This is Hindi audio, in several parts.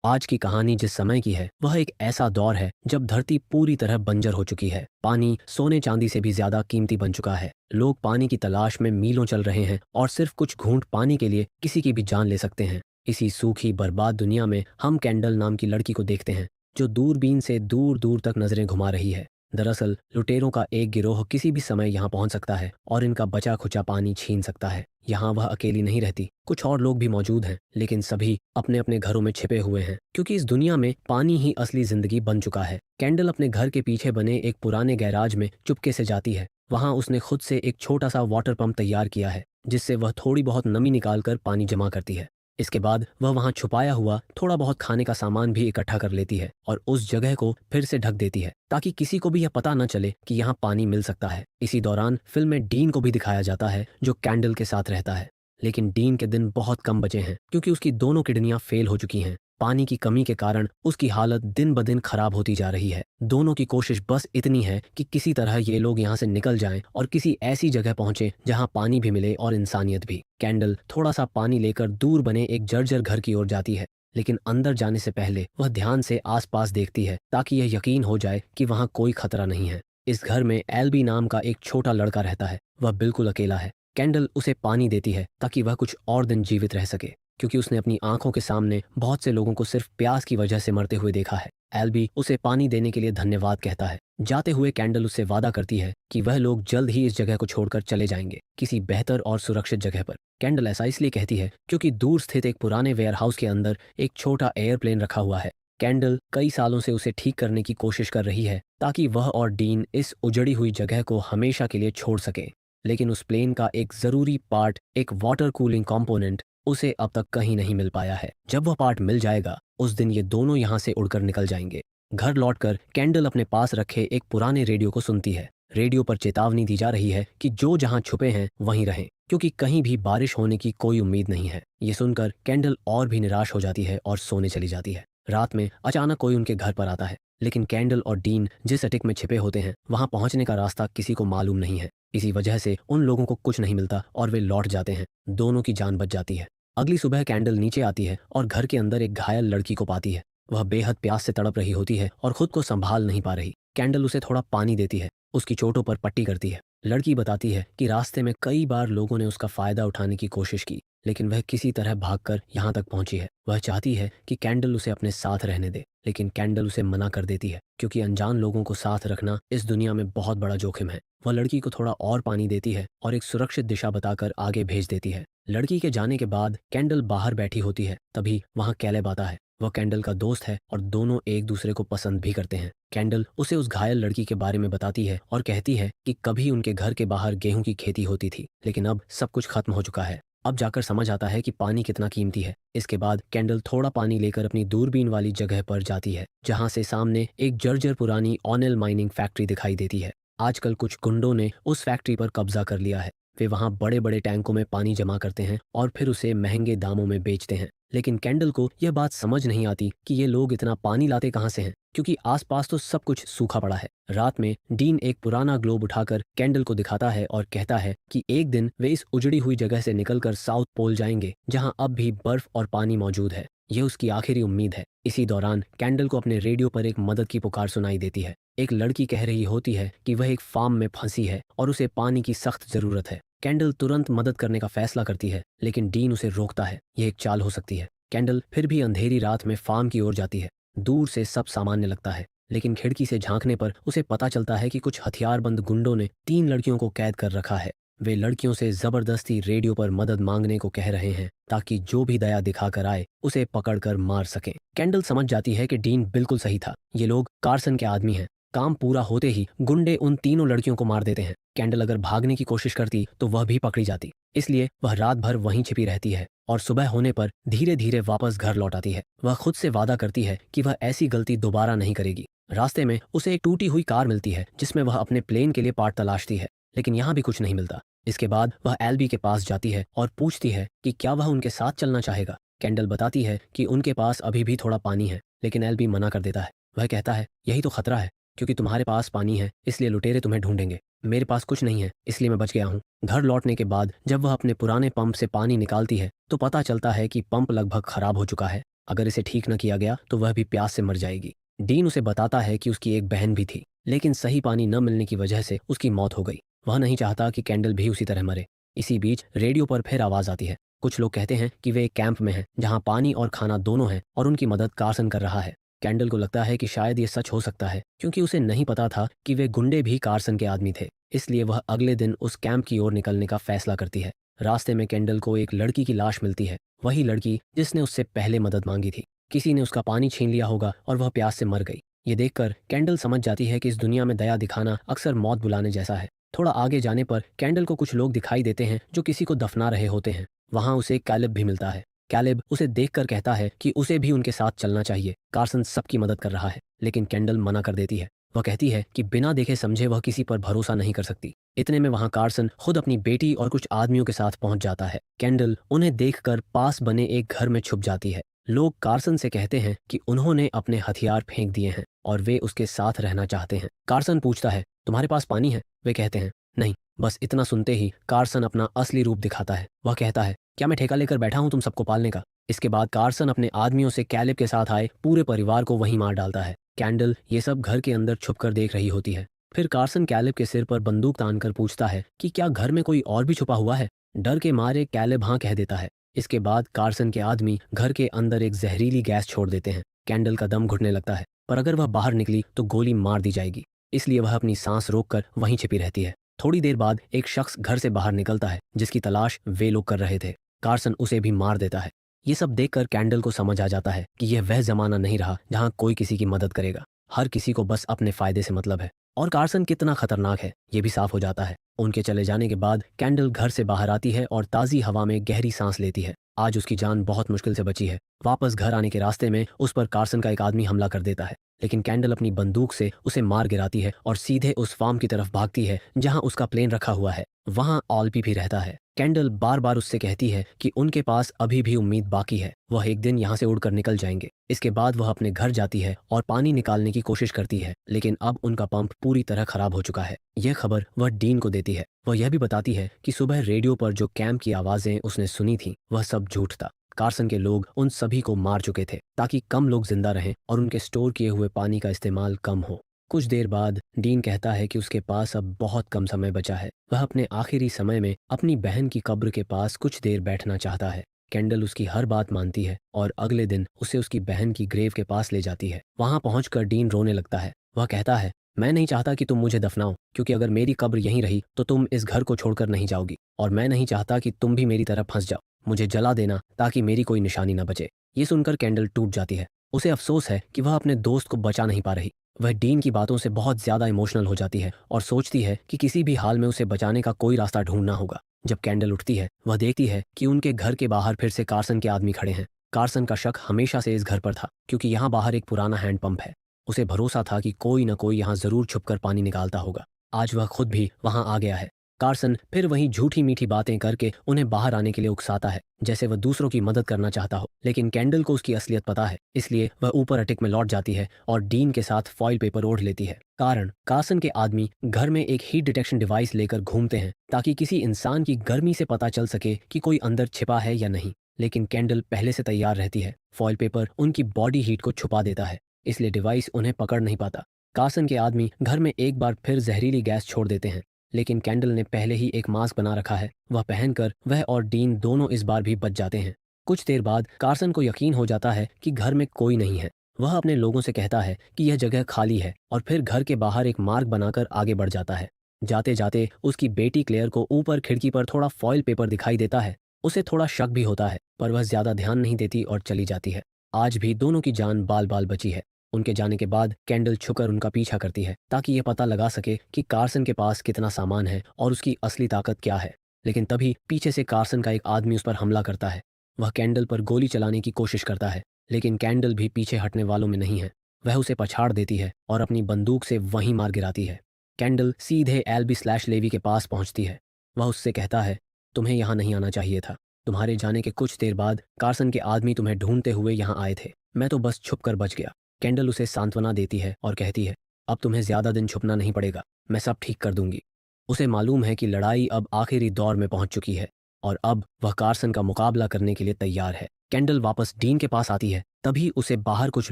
आज की कहानी जिस समय की है वह एक ऐसा दौर है जब धरती पूरी तरह बंजर हो चुकी है। पानी सोने चांदी से भी ज्यादा कीमती बन चुका है। लोग पानी की तलाश में मीलों चल रहे हैं और सिर्फ कुछ घूंट पानी के लिए किसी की भी जान ले सकते हैं। इसी सूखी बर्बाद दुनिया में हम कैंडल नाम की लड़की को देखते हैं जो दूरबीन से दूर दूर तक नजरें घुमा रही है। दरअसल लुटेरों का एक गिरोह किसी भी समय यहाँ पहुंच सकता है और इनका बचा खुचा पानी छीन सकता है। यहाँ वह अकेली नहीं रहती, कुछ और लोग भी मौजूद हैं, लेकिन सभी अपने अपने घरों में छिपे हुए हैं क्योंकि इस दुनिया में पानी ही असली जिंदगी बन चुका है। कैंडल अपने घर के पीछे बने एक पुराने गैराज में चुपके से जाती है। वहां उसने खुद से एक छोटा सा वाटर पंप तैयार किया है जिससे वह थोड़ी बहुत नमी निकालकर पानी जमा करती है। इसके बाद वह वहां छुपाया हुआ थोड़ा बहुत खाने का सामान भी इकट्ठा कर लेती है और उस जगह को फिर से ढक देती है ताकि किसी को भी यह पता न चले कि यहाँ पानी मिल सकता है। इसी दौरान फिल्म में डीन को भी दिखाया जाता है जो कैंडल के साथ रहता है। लेकिन डीन के दिन बहुत कम बचे हैं क्योंकि उसकी दोनों किडनियां फेल हो चुकी हैं। पानी की कमी के कारण उसकी हालत दिन ब दिन खराब होती जा रही है। दोनों की कोशिश बस इतनी है कि किसी तरह ये लोग यहाँ से निकल जाएं और किसी ऐसी जगह पहुंचे जहां पानी भी मिले और इंसानियत भी। कैंडल थोड़ा सा पानी लेकर दूर बने एक जर्जर घर की ओर जाती है, लेकिन अंदर जाने से पहले वह ध्यान से आसपास देखती है ताकि यह यकीन हो जाए कि वहां कोई खतरा नहीं है। इस घर में एल्बी नाम का एक छोटा लड़का रहता है। वह बिल्कुल अकेला है। कैंडल उसे पानी देती है ताकि वह कुछ और दिन जीवित रह सके क्योंकि उसने अपनी आंखों के सामने बहुत से लोगों को सिर्फ प्यास की वजह से मरते हुए देखा है। एल्बी उसे पानी देने के लिए धन्यवाद कहता है। जाते हुए कैंडल उससे वादा करती है कि वह लोग जल्द ही इस जगह को छोड़कर चले जाएंगे किसी बेहतर और सुरक्षित जगह पर। कैंडल ऐसा इसलिए कहती है क्योंकि दूर स्थित एक पुराने वेयरहाउस के अंदर एक छोटा एयरप्लेन रखा हुआ है। कैंडल कई सालों से उसे ठीक करने की कोशिश कर रही है ताकि वह और डीन इस उजड़ी हुई जगह को हमेशा के लिए छोड़ सकें। लेकिन उस प्लेन का एक जरूरी पार्ट, एक वाटर कूलिंग कंपोनेंट, उसे अब तक कहीं नहीं मिल पाया है। जब वह पार्ट मिल जाएगा उस दिन ये दोनों यहाँ से उड़कर निकल जाएंगे। घर लौटकर कैंडल अपने पास रखे एक पुराने रेडियो को सुनती है। रेडियो पर चेतावनी दी जा रही है कि जो जहाँ छुपे हैं वहीं रहें क्योंकि कहीं भी बारिश होने की कोई उम्मीद नहीं है। ये सुनकर कैंडल और भी निराश हो जाती है और सोने चली जाती है। रात में अचानक कोई उनके घर पर आता है, लेकिन कैंडल और डीन जिस अटिक में छिपे होते हैं वहां पहुंचने का रास्ता किसी को मालूम नहीं है। इसी वजह से उन लोगों को कुछ नहीं मिलता और वे लौट जाते हैं। दोनों की जान बच जाती है। अगली सुबह कैंडल नीचे आती है और घर के अंदर एक घायल लड़की को पाती है। वह बेहद प्यास से तड़प रही होती है और खुद को संभाल नहीं पा रही। कैंडल उसे थोड़ा पानी देती है, उसकी चोटों पर पट्टी करती है। लड़की बताती है कि रास्ते में कई बार लोगों ने उसका फायदा उठाने की कोशिश की, लेकिन वह किसी तरह भागकर यहाँ तक पहुंची है। वह चाहती है कि कैंडल उसे अपने साथ रहने दे, लेकिन कैंडल उसे मना कर देती है क्योंकि अनजान लोगों को साथ रखना इस दुनिया में बहुत बड़ा जोखिम है। वह लड़की को थोड़ा और पानी देती है और एक सुरक्षित दिशा बताकर आगे भेज देती है। लड़की के जाने के बाद कैंडल बाहर बैठी होती है, तभी वहां कैलेब आता है। वह कैंडल का दोस्त है और दोनों एक दूसरे को पसंद भी करते हैं। कैंडल उसे उस घायल लड़की के बारे में बताती है और कहती है कि कभी उनके घर के बाहर गेहूं की खेती होती थी, लेकिन अब सब कुछ खत्म हो चुका है। अब जाकर समझ आता है कि पानी कितना कीमती है। इसके बाद कैंडल थोड़ा पानी लेकर अपनी दूरबीन वाली जगह पर जाती है जहां से सामने एक जर्जर पुरानी ऑनेल माइनिंग फैक्ट्री दिखाई देती है। आजकल कुछ गुंडों ने उस फैक्ट्री पर कब्जा कर लिया है। वे वहां बड़े बड़े टैंकों में पानी जमा करते हैं और फिर उसे महंगे दामों में बेचते हैं। लेकिन कैंडल को यह बात समझ नहीं आती कि ये लोग इतना पानी लाते कहाँ से हैं क्योंकि आसपास तो सब कुछ सूखा पड़ा है। रात में डीन एक पुराना ग्लोब उठाकर कैंडल को दिखाता है और कहता है कि एक दिन वे इस उजड़ी हुई जगह से निकलकर साउथ पोल जाएंगे जहां अब भी बर्फ और पानी मौजूद है। यह उसकी आखिरी उम्मीद है। इसी दौरान कैंडल को अपने रेडियो पर एक मदद की पुकार सुनाई देती है। एक लड़की कह रही होती है कि वह एक फार्म में फंसी है और उसे पानी की सख्त जरूरत है। कैंडल तुरंत मदद करने का फैसला करती है, लेकिन डीन उसे रोकता है। यह एक चाल हो सकती है। कैंडल फिर भी अंधेरी रात में फार्म की ओर जाती है। दूर से सब सामान्य लगता है, लेकिन खिड़की से झांकने पर उसे पता चलता है कि कुछ हथियारबंद गुंडों ने 3 लड़कियों को कैद कर रखा है। वे लड़कियों से जबरदस्ती रेडियो पर मदद मांगने को कह रहे हैं ताकि जो भी दया दिखाकर आए उसे पकड़कर मार सकें। कैंडल समझ जाती है कि डीन बिल्कुल सही था। ये लोग कार्सन के आदमी हैं। काम पूरा होते ही गुंडे उन तीनों लड़कियों को मार देते हैं। कैंडल अगर भागने की कोशिश करती तो वह भी पकड़ी जाती, इसलिए वह रात भर वहीं छिपी रहती है और सुबह होने पर धीरे धीरे वापस घर लौट आती है। वह खुद से वादा करती है कि वह ऐसी गलती दोबारा नहीं करेगी। रास्ते में उसे एक टूटी हुई कार मिलती है जिसमें वह अपने प्लेन के लिए पार्ट तलाशती है, लेकिन यहाँ भी कुछ नहीं मिलता। इसके बाद वह एल्बी के पास जाती है और पूछती है कि क्या वह उनके साथ चलना चाहेगा। कैंडल बताती है कि उनके पास अभी भी थोड़ा पानी है, लेकिन एल्बी मना कर देता है। वह कहता है यही तो खतरा है, क्योंकि तुम्हारे पास पानी है इसलिए लुटेरे तुम्हें ढूंढेंगे। मेरे पास कुछ नहीं है इसलिए मैं बच गया हूँ। घर लौटने के बाद जब वह अपने पुराने पंप से पानी निकालती है तो पता चलता है कि पंप लगभग खराब हो चुका है। अगर इसे ठीक न किया गया तो वह भी प्यास से मर जाएगी। डीन उसे बताता है कि उसकी एक बहन भी थी, लेकिन सही पानी न मिलने की वजह से उसकी मौत हो गई। वह नहीं चाहता कि कैंडल भी उसी तरह मरे। इसी बीच रेडियो पर फिर आवाज़ आती है। कुछ लोग कहते हैं कि वे एक कैंप में हैं जहां पानी और खाना दोनों हैं और उनकी मदद कार्सन कर रहा है। कैंडल को लगता है कि शायद ये सच हो सकता है, क्योंकि उसे नहीं पता था कि वे गुंडे भी कार्सन के आदमी थे। इसलिए वह अगले दिन उस कैंप की ओर निकलने का फैसला करती है। रास्ते में कैंडल को एक लड़की की लाश मिलती है, वही लड़की जिसने उससे पहले मदद मांगी थी। किसी ने उसका पानी छीन लिया होगा और वह प्यास से मर गई। ये देखकर कैंडल समझ जाती है कि इस दुनिया में दया दिखाना अक्सर मौत बुलाने जैसा है। थोड़ा आगे जाने पर कैंडल को कुछ लोग दिखाई देते हैं जो किसी को दफना रहे होते हैं। वहां उसे कैलेब भी मिलता है। कैलेब उसे देखकर कहता है कि उसे भी उनके साथ चलना चाहिए। कार्सन सबकी मदद कर रहा है, लेकिन कैंडल मना कर देती है। वह कहती है कि बिना देखे समझे वह किसी पर भरोसा नहीं कर सकती। इतने में वहां कार्सन खुद अपनी बेटी और कुछ आदमियों के साथ पहुंच जाता है। कैंडल उन्हें देखकर पास बने एक घर में छुप जाती है। लोग कार्सन से कहते हैं कि उन्होंने अपने हथियार फेंक दिए हैं और वे उसके साथ रहना चाहते हैं। कार्सन पूछता है, तुम्हारे पास पानी है? वे कहते हैं, नहीं। बस इतना सुनते ही कार्सन अपना असली रूप दिखाता है। वह कहता है, क्या मैं ठेका लेकर बैठा हूं तुम सबको पालने का? इसके बाद कार्सन अपने आदमियों से कैलेब के साथ आए पूरे परिवार को वहीं मार डालता है। कैंडल ये सब घर के अंदर छुपकर देख रही होती है। फिर कार्सन कैलेब के सिर पर बंदूक तानकर पूछता है कि क्या घर में कोई और भी छुपा हुआ है? डर के मारे कैलेब हाँ कह देता है। इसके बाद कार्सन के आदमी घर के अंदर एक जहरीली गैस छोड़ देते हैं। कैंडल का दम घुटने लगता है, पर अगर वह बाहर निकली तो गोली मार दी जाएगी, इसलिए वह अपनी सांस रोककर वहीं छिपी रहती है। थोड़ी देर बाद एक शख्स घर से बाहर निकलता है जिसकी तलाश वे लोग कर रहे थे। कार्सन उसे भी मार देता है। ये सब देखकर कैंडल को समझ आ जाता है कि यह वह जमाना नहीं रहा जहां कोई किसी की मदद करेगा। हर किसी को बस अपने फायदे से मतलब है। और कार्सन कितना खतरनाक है ये भी साफ हो जाता है। उनके चले जाने के बाद कैंडल घर से बाहर आती है और ताज़ी हवा में गहरी सांस लेती है। आज उसकी जान बहुत मुश्किल से बची है। वापस घर आने के रास्ते में उस पर कार्सन का एक आदमी हमला कर देता है, लेकिन कैंडल अपनी बंदूक से उसे मार गिराती है और सीधे उस फार्म की तरफ भागती है जहां उसका प्लेन रखा हुआ है। वहां ऑल्पी भी रहता है। कैंडल बार बार उससे कहती है कि उनके पास अभी भी उम्मीद बाकी है, वह एक दिन यहाँ से उड़कर निकल जाएंगे। इसके बाद वह अपने घर जाती है और पानी निकालने की कोशिश करती है, लेकिन अब उनका पंप पूरी तरह खराब हो चुका है। यह खबर वह डीन को देती है। वह यह भी बताती है कि सुबह रेडियो पर जो कैंप की आवाज़ें उसने सुनी थी वह सब झूठ था। कार्सन के लोग उन सभी को मार चुके थे ताकि कम लोग जिंदा रहें और उनके स्टोर किए हुए पानी का इस्तेमाल कम हो। कुछ देर बाद डीन कहता है कि उसके पास अब बहुत कम समय बचा है। वह अपने आखिरी समय में अपनी बहन की कब्र के पास कुछ देर बैठना चाहता है। कैंडल उसकी हर बात मानती है और अगले दिन उसे उसकी बहन की ग्रेव के पास ले जाती है। वहां पहुंचकर डीन रोने लगता है। वह कहता है, मैं नहीं चाहता कि तुम मुझे दफनाओ, क्योंकि अगर मेरी कब्र यहीं रही तो तुम इस घर को छोड़कर नहीं जाओगी, और मैं नहीं चाहता कि तुम भी मेरी तरह फंस जाओ। मुझे जला देना ताकि मेरी कोई निशानी न बचे। ये सुनकर कैंडल टूट जाती है। उसे अफसोस है कि वह अपने दोस्त को बचा नहीं पा रही। वह डीन की बातों से बहुत ज्यादा इमोशनल हो जाती है और सोचती है कि किसी भी हाल में उसे बचाने का कोई रास्ता ढूंढना होगा। जब कैंडल उठती है, वह देखती है कि उनके घर के बाहर फिर से कार्सन के आदमी खड़े हैं। कार्सन का शक हमेशा से इस घर पर था, क्योंकि यहाँ बाहर एक पुराना हैंडपंप है। उसे भरोसा था कि कोई न कोई यहाँ जरूर छुपकर पानी निकालता होगा। आज वह खुद भी वहां आ गया है। कार्सन फिर वही झूठी मीठी बातें करके उन्हें बाहर आने के लिए उकसाता है, जैसे वह दूसरों की मदद करना चाहता हो। लेकिन कैंडल को उसकी असलियत पता है, इसलिए वह ऊपर अटिक में लौट जाती है और डीन के साथ फॉइल पेपर ओढ़ लेती है। कारण कार्सन के आदमी घर में एक हीट डिटेक्शन डिवाइस लेकर घूमते हैं ताकि किसी इंसान की गर्मी से पता चल सके कि कोई अंदर छिपा है या नहीं। लेकिन कैंडल पहले से तैयार रहती है। फॉइल पेपर उनकी बॉडी हीट को छुपा देता है, इसलिए डिवाइस उन्हें पकड़ नहीं पाता। कार्सन के आदमी घर में एक बार फिर जहरीली गैस छोड़ देते हैं, लेकिन कैंडल ने पहले ही एक मास्क बना रखा है। वह पहनकर वह और डीन दोनों इस बार भी बच जाते हैं। कुछ देर बाद कार्सन को यकीन हो जाता है कि घर में कोई नहीं है। वह अपने लोगों से कहता है कि यह जगह खाली है और फिर घर के बाहर एक मार्ग बनाकर आगे बढ़ जाता है। जाते जाते उसकी बेटी क्लेयर को ऊपर खिड़की पर थोड़ा फॉइल पेपर दिखाई देता है। उसे थोड़ा शक भी होता है, पर वह ज्यादा ध्यान नहीं देती और चली जाती है। आज भी दोनों की जान बाल बाल बची है। उनके जाने के बाद कैंडल छुकर उनका पीछा करती है ताकि ये पता लगा सके कि कार्सन के पास कितना सामान है और उसकी असली ताकत क्या है। लेकिन तभी पीछे से कार्सन का एक आदमी उस पर हमला करता है। वह कैंडल पर गोली चलाने की कोशिश करता है, लेकिन कैंडल भी पीछे हटने वालों में नहीं है। वह उसे पछाड़ देती है और अपनी बंदूक से वहीं मार गिराती है। कैंडल सीधे एल्बी/लेवी के पास पहुंचती है। वह उससे कहता है, तुम्हें यहाँ नहीं आना चाहिए था। तुम्हारे जाने के कुछ देर बाद कार्सन के आदमी तुम्हें ढूंढते हुए यहाँ आए थे। मैं तो बस छुप कर बच गया। कैंडल उसे सांत्वना देती है और कहती है, अब तुम्हें ज्यादा दिन छुपना नहीं पड़ेगा, मैं सब ठीक कर दूंगी। उसे मालूम है कि लड़ाई अब आखिरी दौर में पहुंच चुकी है। और अब वह कार्सन का मुकाबला करने के लिए तैयार है। कैंडल वापस डीन के पास आती है, तभी उसे बाहर कुछ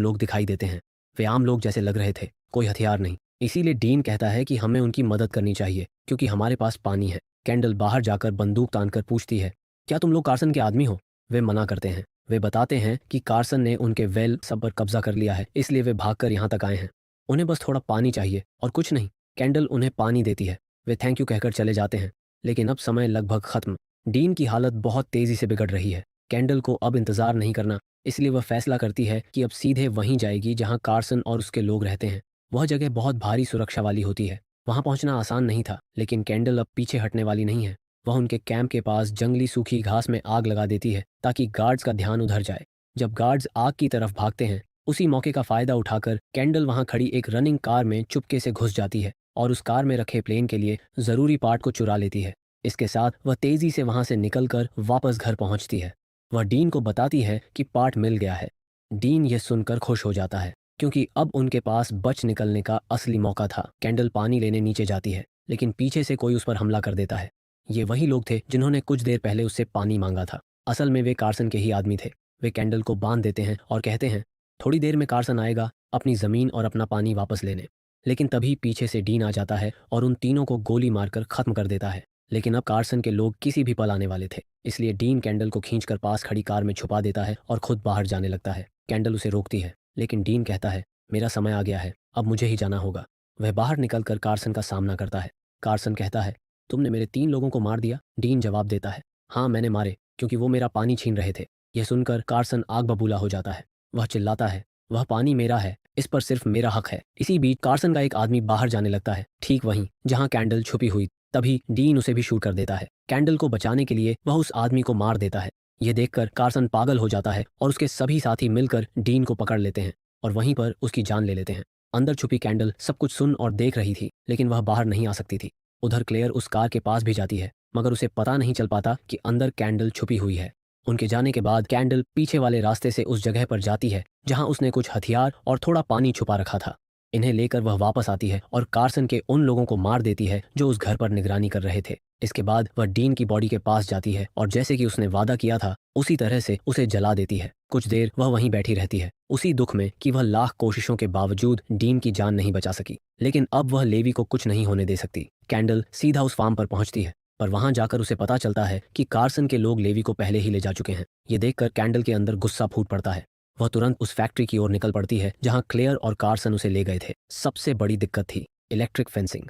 लोग दिखाई देते हैं। वे आम लोग जैसे लग रहे थे, कोई हथियार नहीं। इसीलिए डीन कहता है कि हमें उनकी मदद करनी चाहिए क्योंकि हमारे पास पानी है। कैंडल बाहर जाकर बंदूक तानकर पूछती है, क्या तुम लोग कार्सन के आदमी हो? वे मना करते हैं। वे बताते हैं कि कार्सन ने उनके वेल सब पर कब्जा कर लिया है, इसलिए वे भागकर यहाँ तक आए हैं। उन्हें बस थोड़ा पानी चाहिए और कुछ नहीं। कैंडल उन्हें पानी देती है। वे थैंक यू कहकर चले जाते हैं। लेकिन अब समय लगभग खत्म। डीन की हालत बहुत तेजी से बिगड़ रही है। कैंडल को अब इंतजार नहीं करना, इसलिए वह फैसला करती है कि अब सीधे वहीं जाएगी जहां कार्सन और उसके लोग रहते हैं। वह जगह बहुत भारी सुरक्षा वाली होती है। वहां पहुंचना आसान नहीं था, लेकिन कैंडल अब पीछे हटने वाली नहीं है। वह उनके कैंप के पास जंगली सूखी घास में आग लगा देती है ताकि गार्ड्स का ध्यान उधर जाए। जब गार्ड्स आग की तरफ भागते हैं, उसी मौके का फायदा उठाकर कैंडल वहां खड़ी एक रनिंग कार में चुपके से घुस जाती है और उस कार में रखे प्लेन के लिए जरूरी पार्ट को चुरा लेती है। इसके साथ वह तेजी से वहां से निकलकर वापस घर पहुंचती है। वह डीन को बताती है कि पार्ट मिल गया है। डीन यह सुनकर खुश हो जाता है क्योंकि अब उनके पास बच निकलने का असली मौका था। कैंडल पानी लेने नीचे जाती है, लेकिन पीछे से कोई उस पर हमला कर देता है। ये वही लोग थे जिन्होंने कुछ देर पहले उससे पानी मांगा था। असल में वे कार्सन के ही आदमी थे। वे कैंडल को बांध देते हैं और कहते हैं, थोड़ी देर में कार्सन आएगा अपनी ज़मीन और अपना पानी वापस लेने। लेकिन तभी पीछे से डीन आ जाता है और उन तीनों को गोली मारकर ख़त्म कर देता है। लेकिन अब कार्सन के लोग किसी भी पल आने वाले थे, इसलिए डीन कैंडल को खींचकर पास खड़ी कार में छुपा देता है और खुद बाहर जाने लगता है। कैंडल उसे रोकती है, लेकिन डीन कहता है, मेरा समय आ गया है, अब मुझे ही जाना होगा। वह बाहर निकलकर कार्सन का सामना करता है। कार्सन कहता है, तुमने मेरे 3 लोगों को मार दिया? डीन जवाब देता है, हाँ मैंने मारे, क्योंकि वो मेरा पानी छीन रहे थे। यह सुनकर कार्सन आग बबूला हो जाता है। वह चिल्लाता है, वह पानी मेरा है, इस पर सिर्फ मेरा हक है। इसी बीच कार्सन का एक आदमी बाहर जाने लगता है, ठीक वहीं जहां कैंडल छुपी हुई। तभी डीन उसे भी शूट कर देता है। कैंडल को बचाने के लिए वह उस आदमी को मार देता है। यह देखकर कार्सन पागल हो जाता है और उसके सभी साथी मिलकर डीन को पकड़ लेते हैं और वहीं पर उसकी जान ले लेते हैं। अंदर छुपी कैंडल सब कुछ सुन और देख रही थी, लेकिन वह बाहर नहीं आ सकती थी। उधर क्लेयर उस कार के पास भी जाती है, मगर उसे पता नहीं चल पाता कि अंदर कैंडल छुपी हुई है। उनके जाने के बाद कैंडल पीछे वाले रास्ते से उस जगह पर जाती है जहां उसने कुछ हथियार और थोड़ा पानी छुपा रखा था। इन्हें लेकर वह वापस आती है और कार्सन के उन लोगों को मार देती है जो उस घर पर निगरानी कर रहे थे। इसके बाद वह डीन की बॉडी के पास जाती है और जैसे कि उसने वादा किया था उसी तरह से उसे जला देती है। कुछ देर वह वहीं बैठी रहती है, उसी दुख में कि वह लाख कोशिशों के बावजूद डीन की जान नहीं बचा सकी। लेकिन अब वह लेवी को कुछ नहीं होने दे सकती। कैंडल सीधा उस फार्म पर पहुंचती है, पर वहां जाकर उसे पता चलता है कि कार्सन के लोग लेवी को पहले ही ले जा चुके हैं। ये देखकर कैंडल के अंदर गुस्सा फूट पड़ता है। वह तुरंत उस फैक्ट्री की ओर निकल पड़ती है जहां क्लेयर और कार्सन उसे ले गए थे। सबसे बड़ी दिक्कत थी इलेक्ट्रिक फेंसिंग।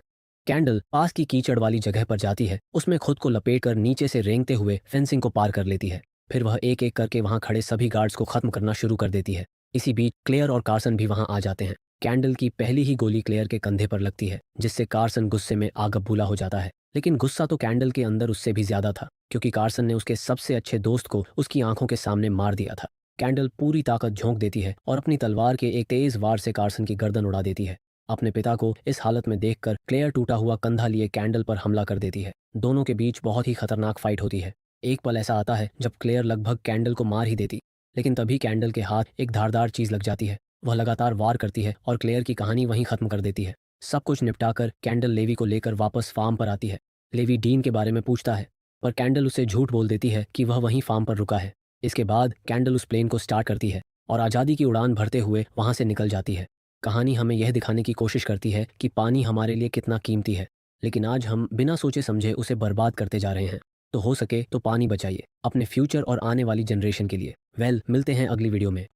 कैंडल पास की कीचड़ वाली जगह पर जाती है, उसमें खुद को लपेटकर नीचे से रेंगते हुए फेंसिंग को पार कर लेती है। फिर वह एक एक करके वहां खड़े सभी गार्ड्स को खत्म करना शुरू कर देती है। इसी बीच क्लेयर और कार्सन भी वहां आ जाते हैं। कैंडल की पहली ही गोली क्लेयर के कंधे पर लगती है, जिससे कार्सन गुस्से में आग बबूला हो जाता है। लेकिन गुस्सा तो कैंडल के अंदर उससे भी ज्यादा था, क्योंकि कार्सन ने उसके सबसे अच्छे दोस्त को उसकी आंखों के सामने मार दिया था। कैंडल पूरी ताकत झोंक देती है और अपनी तलवार के एक तेज वार से कार्सन की गर्दन उड़ा देती है। अपने पिता को इस हालत में देखकर क्लेयर टूटा हुआ कंधा लिए कैंडल पर हमला कर देती है। दोनों के बीच बहुत ही खतरनाक फाइट होती है। एक पल ऐसा आता है जब क्लेयर लगभग कैंडल को मार ही देती, लेकिन तभी कैंडल के हाथ एक धारदार चीज लग जाती है। वह लगातार वार करती है और क्लेयर की कहानी वहीं खत्म कर देती है। सब कुछ निपटाकर कैंडल लेवी को लेकर वापस फार्म पर आती है। लेवी डीन के बारे में पूछता है, पर कैंडल उसे झूठ बोल देती है कि वह वहीं फार्म पर रुका है। इसके बाद कैंडल उस प्लेन को स्टार्ट करती है और आज़ादी की उड़ान भरते हुए वहां से निकल जाती है। कहानी हमें यह दिखाने की कोशिश करती है कि पानी हमारे लिए कितना कीमती है, लेकिन आज हम बिना सोचे समझे उसे बर्बाद करते जा रहे हैं। तो हो सके तो पानी बचाइए अपने फ्यूचर और आने वाली जनरेशन के लिए। मिलते हैं अगली वीडियो में।